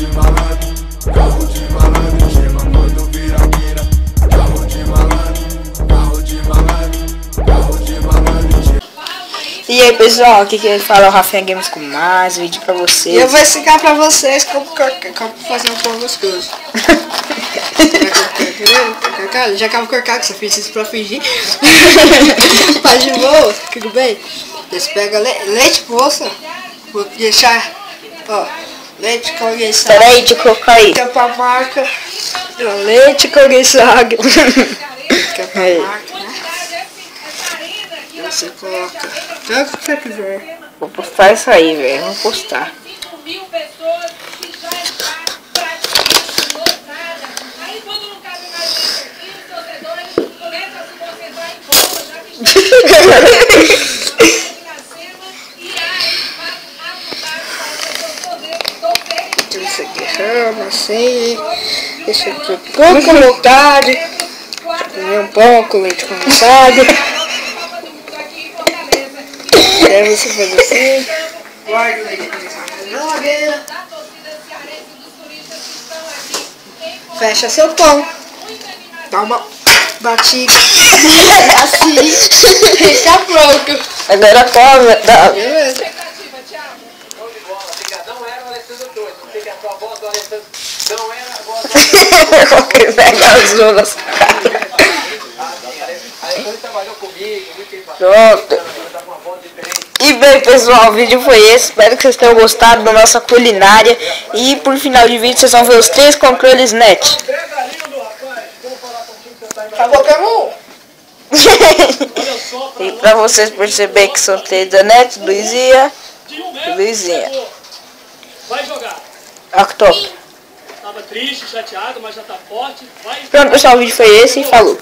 de malandro, carro de malandro, gema quando vira mina. Carro de malandro, carro de malandro, carro de malandro, gema. E aí pessoal, aqui que ele fala é o Rafinha Games com mais vídeo pra vocês. E eu vou explicar pra vocês como fazer um pão gostoso. Já acabo de cortar, que só fiz isso pra fingir. Tá de boa, tudo bem? Eles pegam leite moça. Vou deixar, ó, leite condensado. Espera aí, deixa eu colocar aí. Que é pra marca. Leite condensado. Que é pra marca, né? E você coloca tanto que você quiser. Vou postar isso aí, velho. Vou postar. Isso aqui chama assim. Isso aqui com vontade. Comer um pão com leite condensado. Aí você faz assim. Guarda o leite condensado na geladeira. Fecha seu pão. Dá uma batida. Assim. Está pronto. Agora come. Tá. Beleza. Ele pega azul nas caras. Pronto. E bem pessoal, o vídeo foi esse. Espero que vocês tenham gostado da nossa culinária. E por final de vídeo vocês vão ver os 3 controles net. Acabou pra mão. E pra vocês perceberem que são 3 da net, Luizinha e Luizinha. Vai jogar. Olha que top. Tava triste, chateado, mas já tá forte. Vai. Pronto pessoal, o vídeo foi esse e falou.